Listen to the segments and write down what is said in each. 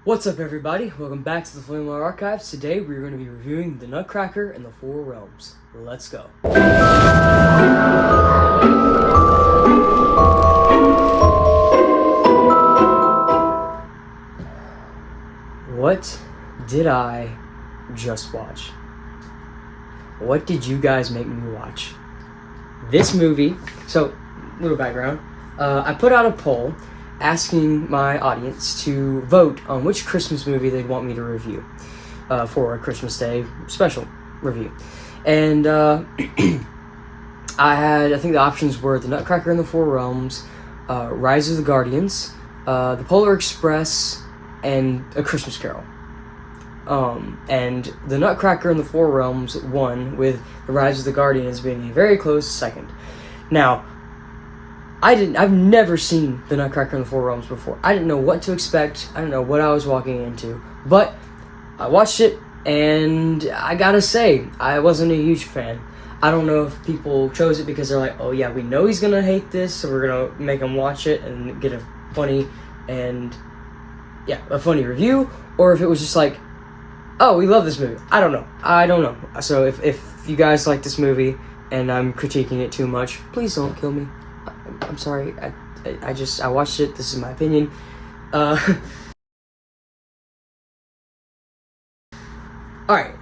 What's up, everybody? Welcome back to the Flamelore Archives. Today we're going to be reviewing The Nutcracker and the Four Realms. Let's go. What did I just watch? What did you guys make me watch? This movie, so, little background. I put out a poll asking my audience to vote on which Christmas movie they'd want me to review for a Christmas Day special review. And I think the options were The Nutcracker and the Four Realms, Rise of the Guardians, The Polar Express, and A Christmas Carol. And The Nutcracker and the Four Realms won, with The Rise of the Guardians being a very close second. Now, I've never seen The Nutcracker and the Four Realms before. I didn't know what to expect. I didn't know what I was walking into. But I watched it, and I gotta say, I wasn't a huge fan. I don't know if people chose it because they're like, oh yeah, we know he's gonna hate this, so we're gonna make him watch it and get a funny review, or if it was just like, oh, we love this movie. I don't know. So if you guys like this movie and I'm critiquing it too much, please don't kill me. I'm sorry. I watched it. This is my opinion. Alright,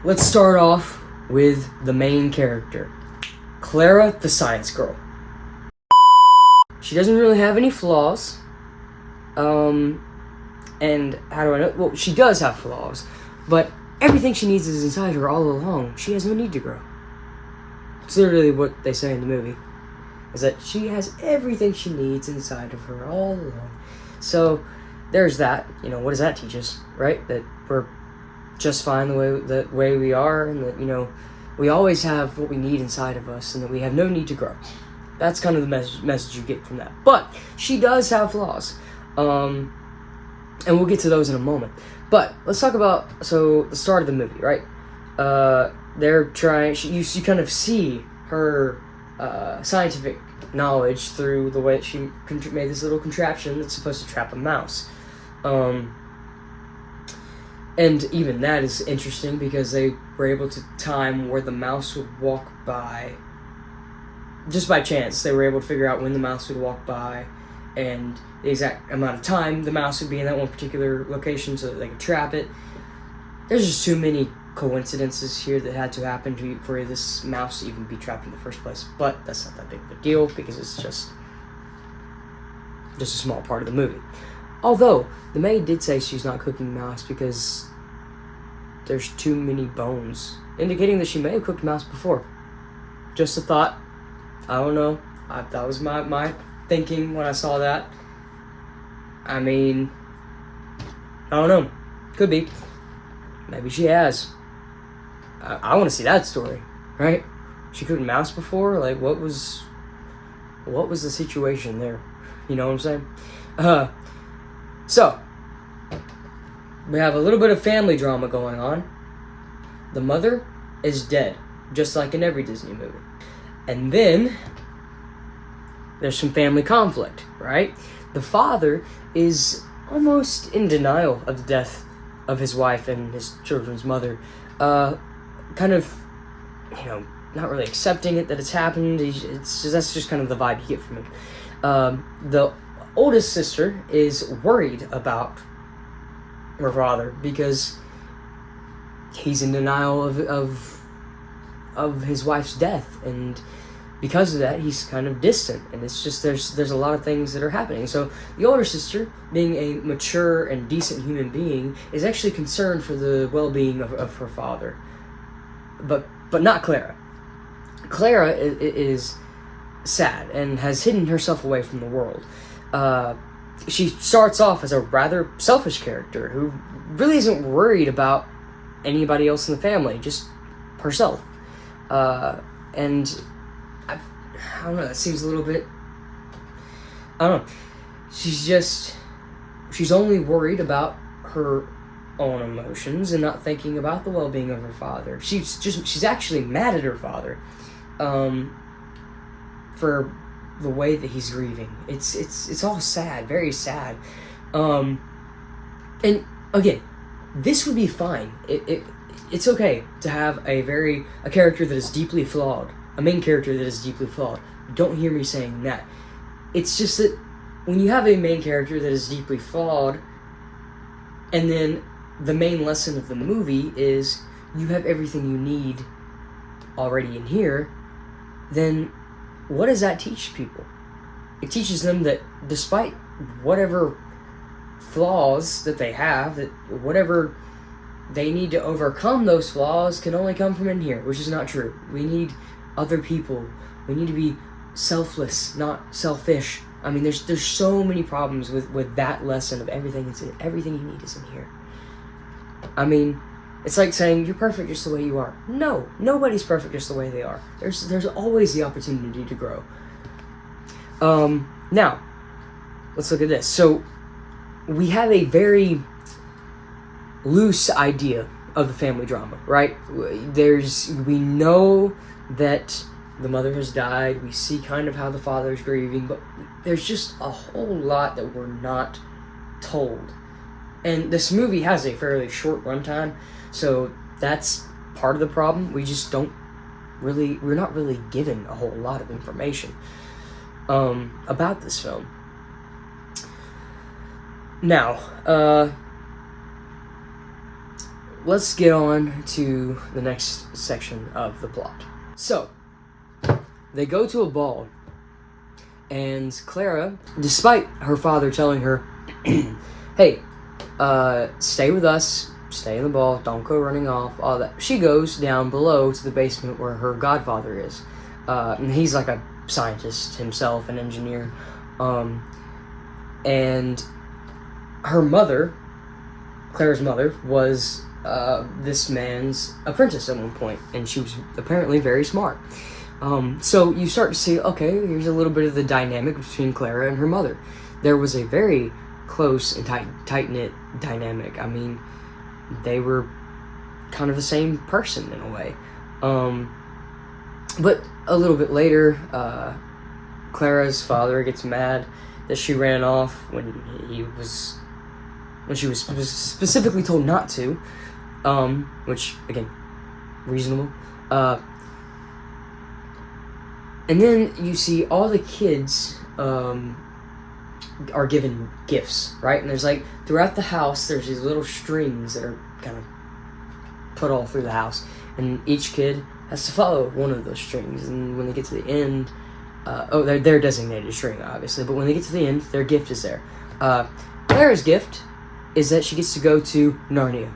let's start off with the main character, Clara the Science Girl. She doesn't really have any flaws. And how do I know? Well, she does have flaws, but everything she needs is inside her all along. She has no need to grow. It's literally what they say in the movie, is that she has everything she needs inside of her all along. So there's that. You know, what does that teach us, right? That we're just fine the way we are, and that, you know, we always have what we need inside of us, and that we have no need to grow. That's kind of the message you get from that. But she does have flaws, and we'll get to those in a moment. But let's talk about the start of the movie, right? They're trying. You kind of see her scientific knowledge through the way that she made this little contraption that's supposed to trap a mouse. And even that is interesting because they were able to time where the mouse would walk by. Just by chance, they were able to figure out when the mouse would walk by and the exact amount of time the mouse would be in that one particular location so that they could trap it. There's just too many coincidences here that had to happen for this mouse to even be trapped in the first place. But that's not that big of a deal because it's just a small part of the movie. Although, the maid did say she's not cooking mouse because there's too many bones, indicating that she may have cooked mouse before. Just a thought. I don't know. That was my thinking when I saw that. I mean, I don't know. Could be. Maybe she has. I want to see that story, right? She cooked mouse before? Like, what was the situation there? You know what I'm saying? So, we have a little bit of family drama going on. The mother is dead, just like in every Disney movie. And then there's some family conflict, right? The father is almost in denial of the death of his wife and his children's mother. Kind of, you know, not really accepting it that it's happened. That's just kind of the vibe you get from him. The oldest sister is worried about her father because he's in denial of his wife's death, and because of that, he's kind of distant, and it's just there's a lot of things that are happening. So the older sister, being a mature and decent human being, is actually concerned for the well-being of her father, but not Clara. Clara is sad and has hidden herself away from the world. She starts off as a rather selfish character who really isn't worried about anybody else in the family, just herself. And I don't know, that seems a little bit, I don't know. She's only worried about her own emotions and not thinking about the well-being of her father. She's actually mad at her father, for the way that he's grieving. It's all sad, very sad. And again, this would be fine. It's okay to have a character that is deeply flawed, a main character that is deeply flawed. Don't hear me saying that. It's just that when you have a main character that is deeply flawed, and then the main lesson of the movie is you have everything you need already in here, then what does that teach people? It teaches them that despite whatever flaws that they have, that whatever they need to overcome those flaws can only come from in here, which is not true. We need other people. We need to be selfless, not selfish. I mean, there's so many problems with that lesson of everything you need is in here. I mean, it's like saying you're perfect just the way you are. No, nobody's perfect just the way they are. There's always the opportunity to grow. Now, let's look at this. So, we have a very loose idea of the family drama, right? We know that the mother has died. We see kind of how the father is grieving, but there's just a whole lot that we're not told. And this movie has a fairly short runtime, so that's part of the problem. We're not really given a whole lot of information about this film. Now, let's get on to the next section of the plot. So, they go to a ball, and Clara, despite her father telling her, hey, stay with us, stay in the ball, don't go running off, all that, she goes down below to the basement where her godfather is. And he's like a scientist himself, an engineer. And her mother, Clara's mother, was this man's apprentice at one point, and she was apparently very smart. So you start to see, okay, here's a little bit of the dynamic between Clara and her mother. There was a very close and tight-knit dynamic. I mean, they were kind of the same person in a way. But a little bit later, Clara's father gets mad that she ran off when she was specifically told not to, which, again, reasonable. And then you see all the kids are given gifts, right? And there's like, throughout the house, there's these little strings that are kind of put all through the house. And each kid has to follow one of those strings. And when they get to the end, they're designated string, obviously. But when they get to the end, their gift is there. Clara's gift is that she gets to go to Narnia.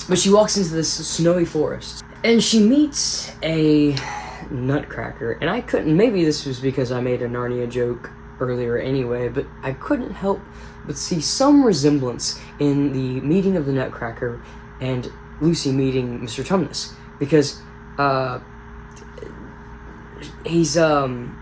But she walks into this snowy forest, and she meets a Nutcracker, and I couldn't, maybe this was because I made a Narnia joke earlier anyway, but I couldn't help but see some resemblance in the meeting of the Nutcracker and Lucy meeting Mr. Tumnus, because he's the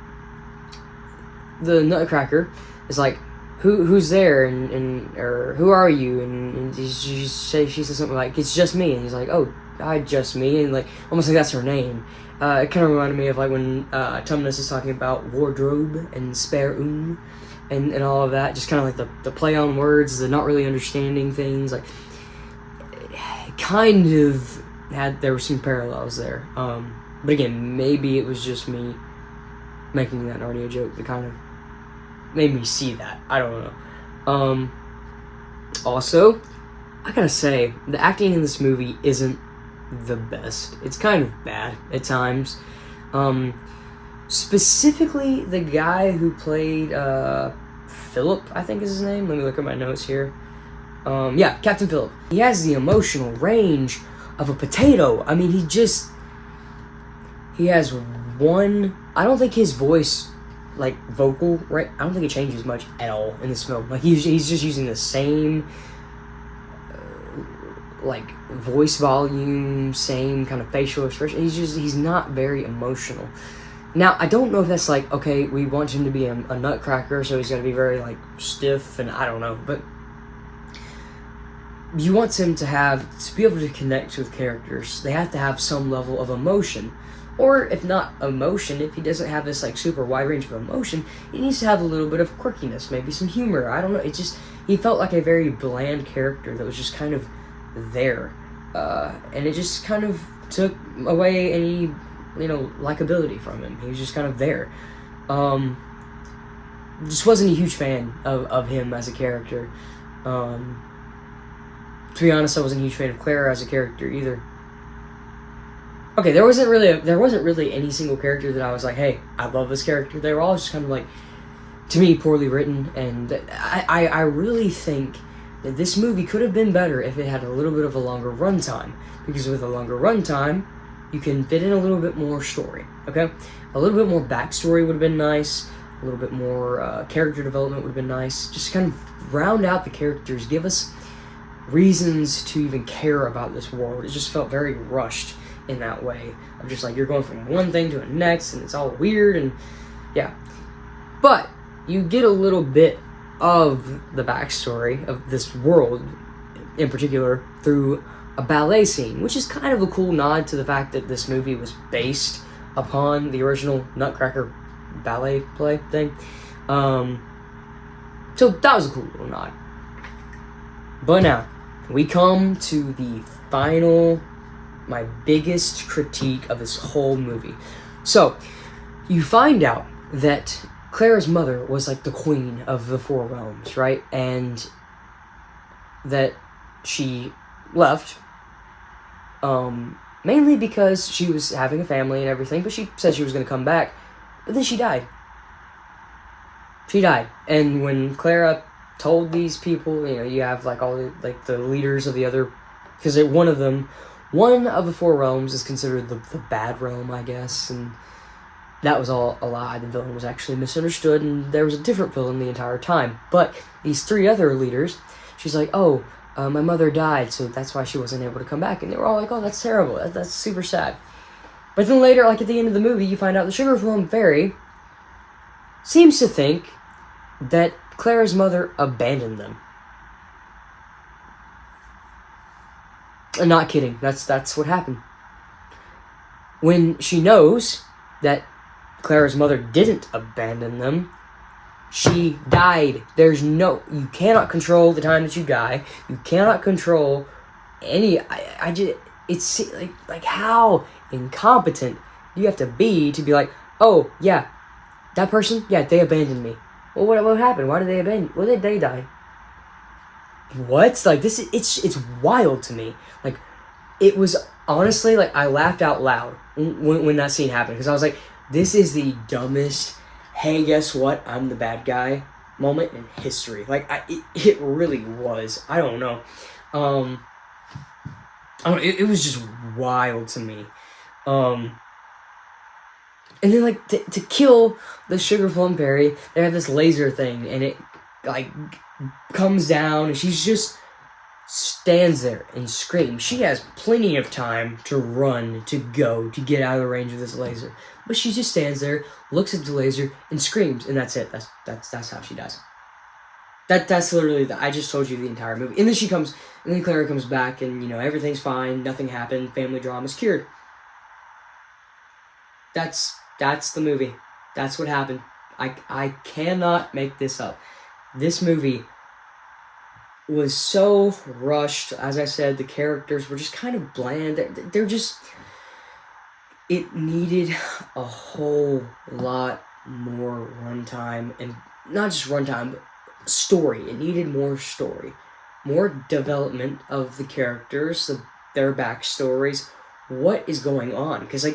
Nutcracker is like, who's there, and or who are you, and she says something like, it's just me, and he's like, oh, hi, just me, and like almost like that's her name. It kind of reminded me of like when Tumnus is talking about wardrobe and spare and all of that, just kind of like the play on words, the not really understanding things, like kind of there were some parallels there. But again, maybe it was just me making that Narnia joke that kind of made me see that. I don't know. Also, I gotta say, the acting in this movie isn't the best. It's kind of bad at times. Specifically, the guy who played Philip, I think is his name. Let me look at my notes here. Yeah, Captain Philip. He has the emotional range of a potato. I mean, he has one... I don't think his voice like vocal, right? I don't think it changes much at all in this film. Like he's just using the same like voice volume, same kind of facial expression. He's not very emotional. Now I don't know if that's like, okay, we want him to be a Nutcracker, so he's gonna be very like stiff, and I don't know, but you want him to be able to connect with characters. They have to have some level of emotion. Or if not emotion, if he doesn't have this like super wide range of emotion, he needs to have a little bit of quirkiness, maybe some humor. I don't know. He felt like a very bland character that was just kind of there. And it just kind of took away any, likability from him. He was just kind of there. Just wasn't a huge fan of him as a character. To be honest, I wasn't a huge fan of Clara as a character either. Okay, there wasn't really any single character that I was like, hey, I love this character. They were all just kind of like, to me, poorly written, and I really think that this movie could have been better if it had a little bit of a longer runtime, because with a longer runtime, you can fit in a little bit more story, okay? A little bit more backstory would have been nice, a little bit more character development would have been nice, just kind of round out the characters, give us reasons to even care about this world. It just felt very rushed in that way of just like you're going from one thing to the next and it's all weird, and yeah, but you get a little bit of the backstory of this world in particular through a ballet scene, which is kind of a cool nod to the fact that this movie was based upon the original Nutcracker ballet play thing. So that was a cool little nod. But now we come to the final, my biggest critique of this whole movie. So, you find out that Clara's mother was like the queen of the four realms, right? And that she left, mainly because she was having a family and everything, but she said she was going to come back, but then she died. She died. And when Clara told these people, you have like all the leaders of the other, because one of the four realms is considered the bad realm, I guess, and that was all a lie. The villain was actually misunderstood, and there was a different villain the entire time. But these three other leaders, she's like, my mother died, so that's why she wasn't able to come back, and they were all like, oh, that's terrible, that's super sad. But then later, like at the end of the movie, you find out the Sugar Plum Fairy seems to think that Clara's mother abandoned them. I'm not kidding. That's what happened. When she knows that Clara's mother didn't abandon them, she died. You cannot control the time that you die. You cannot control any. It's like how incompetent you have to be to be oh yeah, that person, yeah, they abandoned me. Well, what happened? Why did they abandon? Why did they die? What? Like this? It's wild to me. Like it was honestly like I laughed out loud when that scene happened, because I was like, this is the dumbest. Hey, guess what? I'm the bad guy moment in history. Like it really was. I don't know. It was just wild to me. And then, to kill the Sugar Plum Fairy, they have this laser thing, and it, comes down, and she just stands there and screams. She has plenty of time to run, to go, to get out of the range of this laser. But she just stands there, looks at the laser, and screams, and that's it. That's how she dies. That's literally, I just told you the entire movie. And then Clara comes back, and, everything's fine, nothing happened, family drama's cured. That's the movie. That's what happened. I cannot make this up. This movie was so rushed. As I said, the characters were just kind of bland. They're just... It needed a whole lot more runtime. And not just runtime, but story. It needed more story. More development of the characters, their backstories. What is going on? Because, a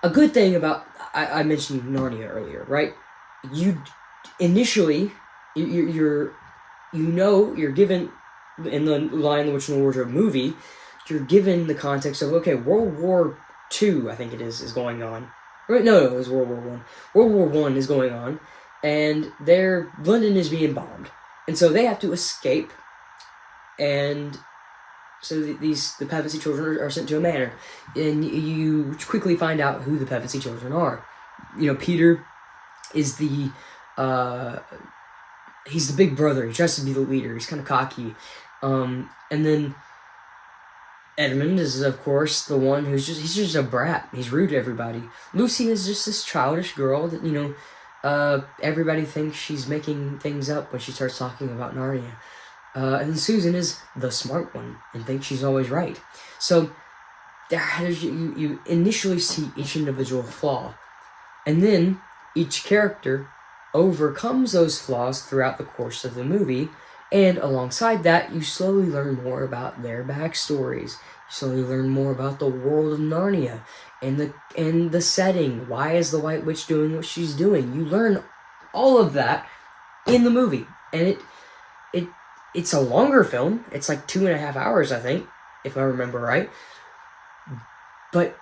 good thing about, I mentioned Narnia earlier, right? You initially, you're given, in the Lion, the Witch, and the Wardrobe movie, you're given the context of, okay, World War II, I think it is going on. No, it was World War One. World War One is going on, and London is being bombed, and so they have to escape. And so the Pevensey children are sent to a manor, and you quickly find out who the Pevensey children are. Peter is he's the big brother. He tries to be the leader. He's kind of cocky, and then Edmund is, of course, the one he's just a brat. He's rude to everybody. Lucy is just this childish girl that, everybody thinks she's making things up when she starts talking about Narnia. And Susan is the smart one and thinks she's always right. So you initially see each individual flaw, and then each character overcomes those flaws throughout the course of the movie. And alongside that, you slowly learn more about their backstories. You slowly learn more about the world of Narnia and the setting. Why is the White Witch doing what she's doing? You learn all of that in the movie, and it's a longer film. It's like 2.5 hours, I think, if I remember right. But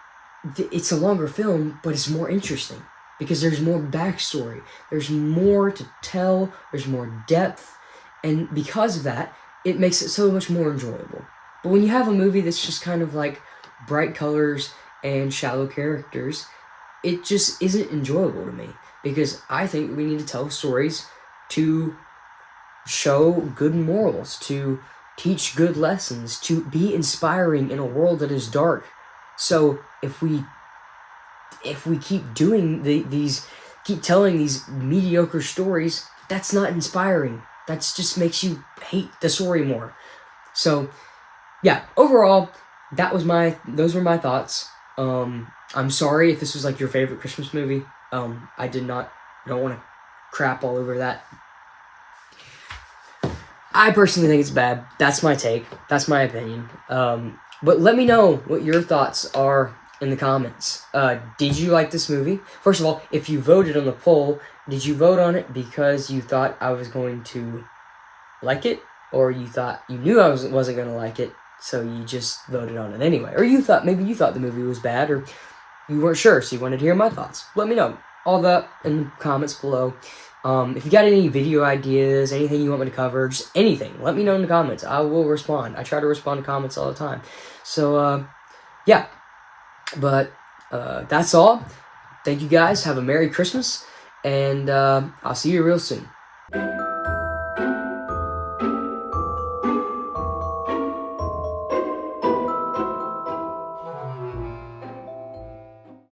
it's a longer film, but it's more interesting because there's more backstory. There's more to tell. There's more depth. And because of that, it makes it so much more enjoyable. But when you have a movie that's just kind of like bright colors and shallow characters, it just isn't enjoyable to me. Because I think we need to tell stories to show good morals, to teach good lessons, to be inspiring in a world that is dark. So if we keep doing keep telling these mediocre stories, that's not inspiring. That just makes you hate the story more. So, yeah, overall, those were my thoughts. I'm sorry if this was like your favorite Christmas movie. I don't want to crap all over that. I personally think it's bad. That's my take. That's my opinion. But let me know what your thoughts are in the comments. Did you like this movie? First of all, if you voted on the poll, did you vote on it because you thought I was going to like it? Or you knew I wasn't going to like it, so you just voted on it anyway? Or maybe you thought the movie was bad, or you weren't sure, so you wanted to hear my thoughts. Let me know. All that in the comments below. If you got any video ideas, anything you want me to cover, just anything, let me know in the comments. I will respond. I try to respond to comments all the time. So, yeah. But that's all. Thank you guys. Have a Merry Christmas. And I'll see you real soon.